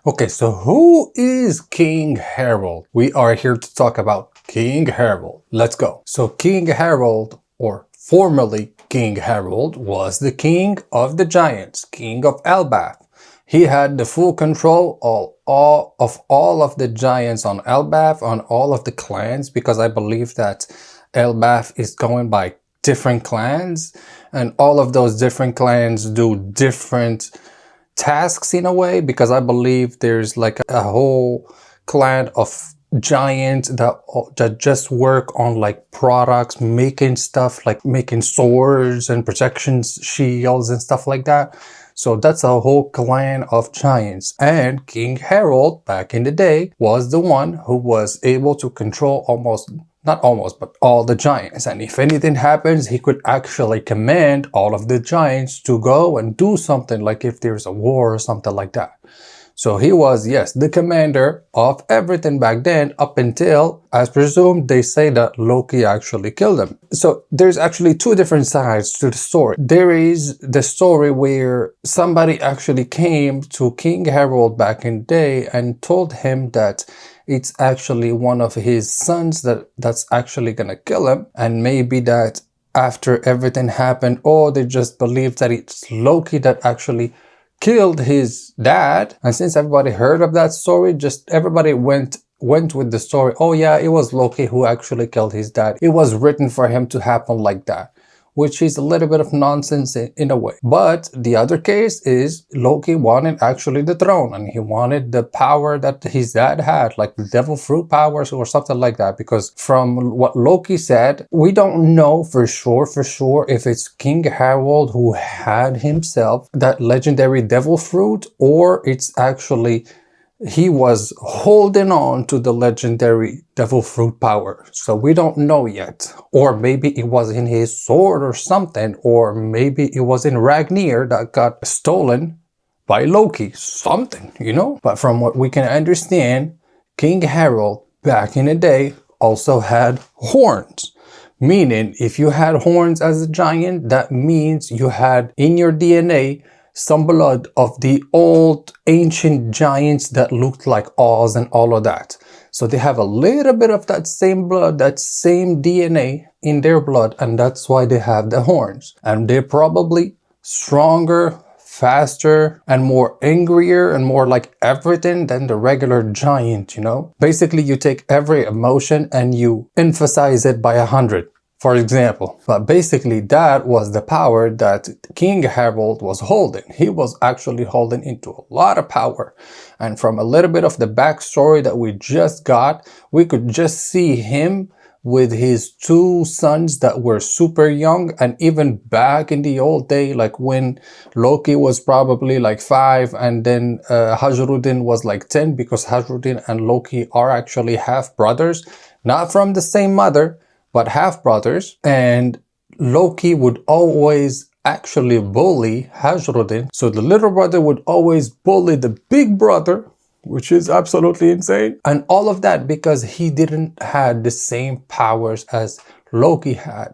Okay, so who is King Harald? We are here to talk about King Harald. Let's go. So King Harald, or formerly King Harald, was the king of the giants, king of Elbaf. He had the full control of all of the giants on Elbaf, on all of the clans, because I believe that Elbaf is going by different clans, and all of those different clans do different tasks in a way, because I believe there's like a whole clan of giants that just work on like products, making stuff like making swords and protections, shields and stuff like that. So that's a whole clan of giants. And King Harald back in the day was the one who was able to control not almost, but all the giants. And if anything happens, he could actually command all of the giants to go and do something, like if there's a war or something like that. So he was, yes, the commander of everything back then, up until, as presumed, they say that Loki actually killed him. So there's actually two different sides to the story. There is the story where somebody actually came to King Harald back in the day and told him that it's actually one of his sons that's actually gonna kill him, and maybe that after everything happened, or they just believe that it's Loki that actually killed his dad. And since everybody heard of that story, just everybody went with the story. Oh yeah, it was Loki who actually killed his dad. It was written for him to happen like that, which is a little bit of nonsense in a way. But the other case is Loki wanted actually the throne, and he wanted the power that his dad had, like the devil fruit powers or something like that. Because from what Loki said, we don't know for sure if it's King Harald who had himself that legendary devil fruit, or it's actually he was holding on to the legendary devil fruit power. So we don't know yet. Or maybe it was in his sword or something, or maybe it was in Ragnir that got stolen by Loki, something, you know? But from what we can understand, King Harald back in the day also had horns. Meaning, if you had horns as a giant, that means you had in your DNA some blood of the old ancient giants that looked like Oz and all of that. So they have a little bit of that same blood, that same DNA in their blood, and that's why they have the horns. And they're probably stronger, faster, and more angrier and more like everything than the regular giant, you know? Basically, you take every emotion and you emphasize it by 100. For example, but basically that was the power that King Harald was holding. He was actually holding into a lot of power. And from a little bit of the backstory that we just got, we could just see him with his two sons that were super young. And even back in the old day, like when Loki was probably like 5 and then Hajrudin was like 10, because Hajrudin and Loki are actually half brothers, not from the same mother, but half brothers. And Loki would always actually bully Hajrudin. So the little brother would always bully the big brother, which is absolutely insane. And all of that because he didn't have the same powers as Loki had.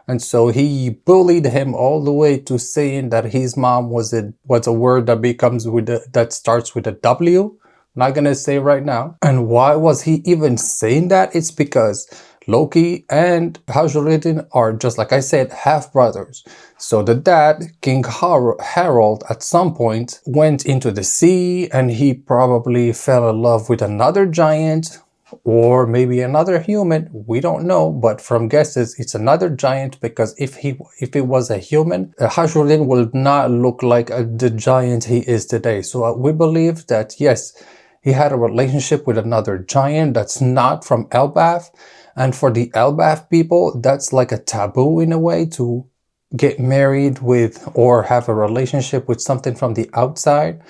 And so he bullied him all the way to saying that his mom was a word that becomes that starts with a W. Not gonna say right now. And why was he even saying that? It's because Loki and Hajrudin are, just like I said, half-brothers. So the dad, King Harald, at some point went into the sea, and he probably fell in love with another giant, or maybe another human. We don't know, but from guesses, it's another giant, because if it was a human, Hajrudin would not look like the giant he is today. So we believe that, yes, he had a relationship with another giant that's not from Elbaf. And for the Elbaf people, that's like a taboo in a way, to get married with or have a relationship with something from the outside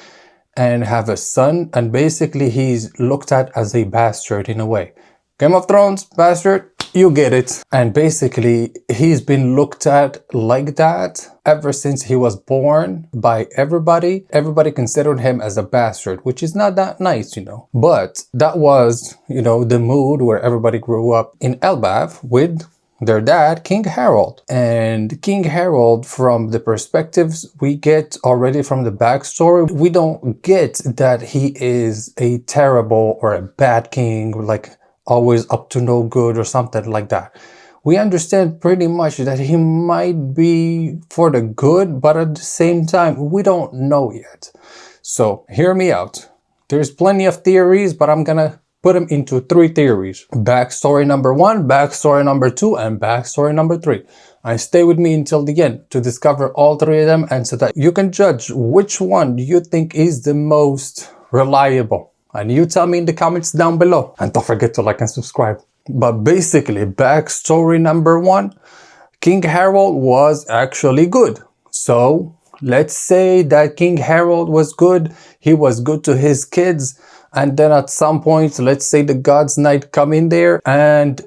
and have a son. And basically he's looked at as a bastard in a way. Game of Thrones, bastard, you get it. And basically he's been looked at like that ever since he was born by everybody. Everybody considered him as a bastard, which is not that nice, you know. But that was, you know, the mood where everybody grew up in Elbaf with their dad, King Harald. And King Harald, from the perspectives we get already from the backstory, we don't get that he is a terrible or a bad king, like always up to no good or something like that. We understand pretty much that he might be for the good, but at the same time, we don't know yet. So hear me out. There's plenty of theories, but I'm gonna put them into 3 theories. Backstory number 1, backstory number 2, and backstory number 3. And stay with me until the end to discover all 3 of them, and so that you can judge which one you think is the most reliable. And you tell me in the comments down below. And don't forget to like and subscribe. But basically, backstory number 1, King Harald was actually good. So let's say that King Harald was good, he was good to his kids, and then at some point, let's say the God's Knight come in there, and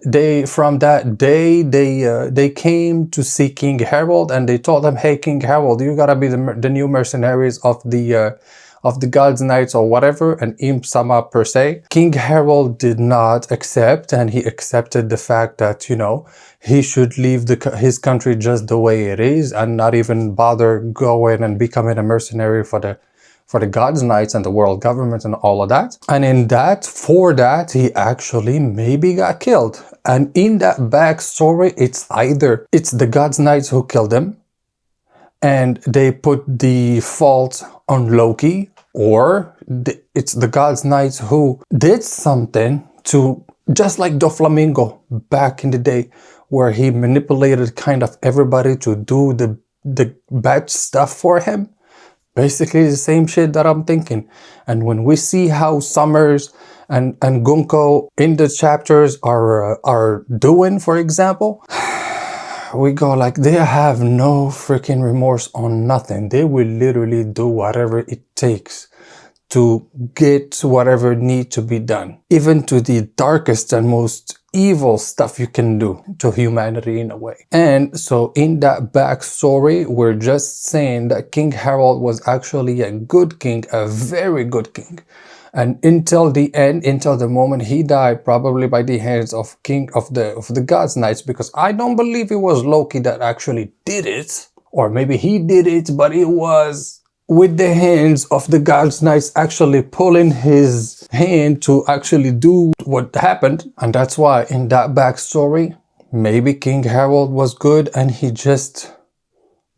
from that day, they came to see King Harald, and they told him, hey, King Harald, you gotta be the new mercenaries of the God's Knights or whatever, an imp sama per se. King Harald did not accept, and he accepted the fact that, you know, he should leave his country just the way it is and not even bother going and becoming a mercenary for the God's Knights and the world government and all of that. And for that, he actually maybe got killed. And in that backstory, it's the God's Knights who killed him, and they put the fault on Loki, or it's the God's Knights who did something to, just like Doflamingo back in the day, where he manipulated kind of everybody to do the bad stuff for him. Basically the same shit that I'm thinking. And when we see how Summers and Gunko in the chapters are doing, for example, we go like, they have no freaking remorse on nothing. They will literally do whatever it takes to get whatever need to be done, even to the darkest and most evil stuff you can do to humanity in a way. And so in that backstory, we're just saying that King Harald was actually a good king, a very good king. And until the end, until the moment he died, probably by the hands of the God's Knights, because I don't believe it was Loki that actually did it. Or maybe he did it, but it was with the hands of the God's Knights actually pulling his hand to actually do what happened. And that's why in that backstory, maybe King Harald was good and he just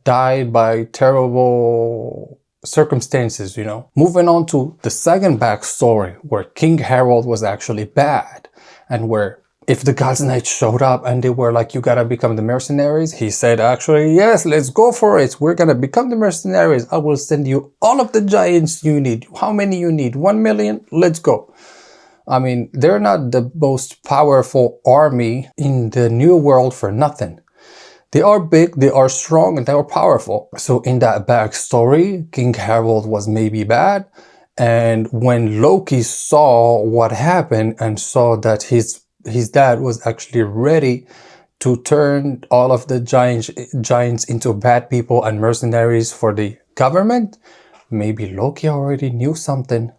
died by terrible circumstances, you know. Moving on to the second backstory, where King Harald was actually bad, and where if the God's Knights showed up and they were like, you gotta become the mercenaries, he said, actually, yes, let's go for it. We're gonna become the mercenaries. I will send you all of the giants you need. How many you need? 1 million? Let's go. I mean, they're not the most powerful army in the New World for nothing. They are big, they are strong, and they are powerful. So in that backstory, King Harald was maybe bad. And when Loki saw what happened and saw that his dad was actually ready to turn all of the giants into bad people and mercenaries for the government, maybe Loki already knew something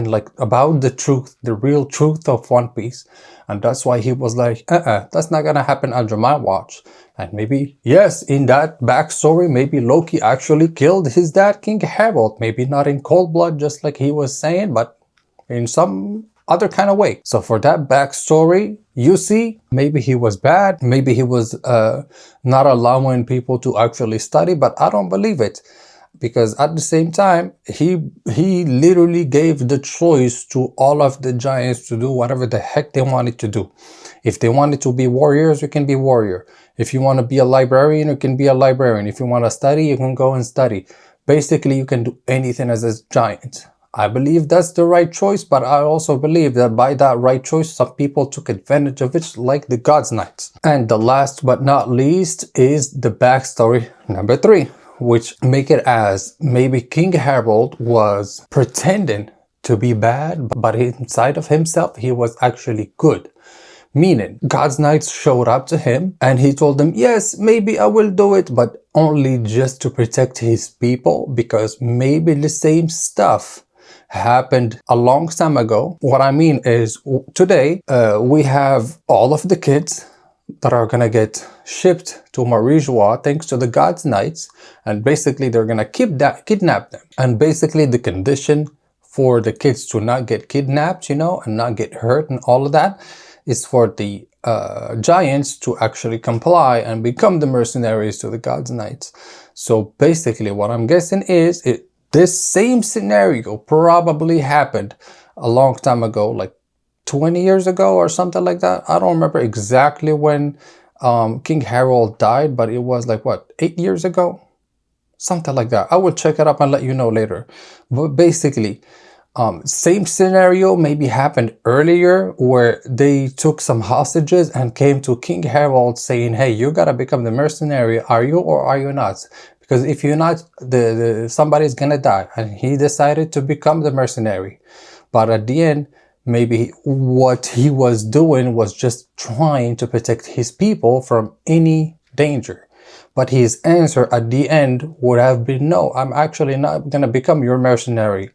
like about the truth, the real truth of One Piece. And that's why he was like, that's not gonna happen under my watch. And maybe, yes, in that backstory, maybe Loki actually killed his dad, King Harald. Maybe not in cold blood, just like he was saying, but in some other kind of way. So for that backstory, you see, maybe he was bad. Maybe he was not allowing people to actually study, but I don't believe it. Because at the same time, he literally gave the choice to all of the giants to do whatever the heck they wanted to do. If they wanted to be warriors, you can be warrior. If you want to be a librarian, you can be a librarian. If you want to study, you can go and study. Basically, you can do anything as a giant. I believe that's the right choice, but I also believe that by that right choice, some people took advantage of it, like the God's Knights. And the last but not least is the backstory number 3, which make it as maybe King Harald was pretending to be bad, but inside of himself, he was actually good. Meaning, God's Knights showed up to him and he told them, yes, maybe I will do it, but only just to protect his people, because maybe the same stuff happened a long time ago. What I mean is, today, we have all of the kids, that are gonna get shipped to Marijua thanks to the God's Knights, and basically they're gonna kidnap them. And basically the condition for the kids to not get kidnapped, you know, and not get hurt and all of that, is for the giants to actually comply and become the mercenaries to the God's Knights. So basically what I'm guessing is this same scenario probably happened a long time ago, like 20 years ago or something like that. I don't remember exactly when King Harald died, but it was like, what, 8 years ago? Something like that. I will check it up and let you know later. But basically, same scenario maybe happened earlier, where they took some hostages and came to King Harald saying, hey, you gotta become the mercenary. Are you or are you not? Because if you're not, somebody's gonna die. And he decided to become the mercenary. But at the end, maybe what he was doing was just trying to protect his people from any danger. But his answer at the end would have been, no, I'm actually not gonna become your mercenary,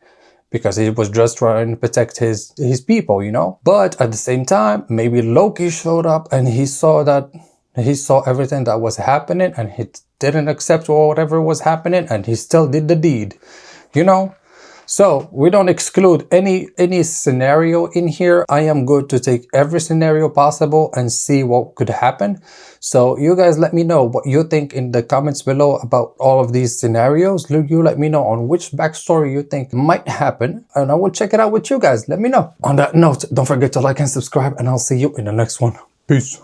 because he was just trying to protect his people, you know. But at the same time, maybe Loki showed up and he saw everything that was happening, and he didn't accept whatever was happening, and he still did the deed, you know. So we don't exclude any scenario in here. I am good to take every scenario possible and see what could happen. So you guys let me know what you think in the comments below about all of these scenarios. You let me know on which backstory you think might happen, and I will check it out with you guys. Let me know. On that note, don't forget to like and subscribe, and I'll see you in the next one. Peace.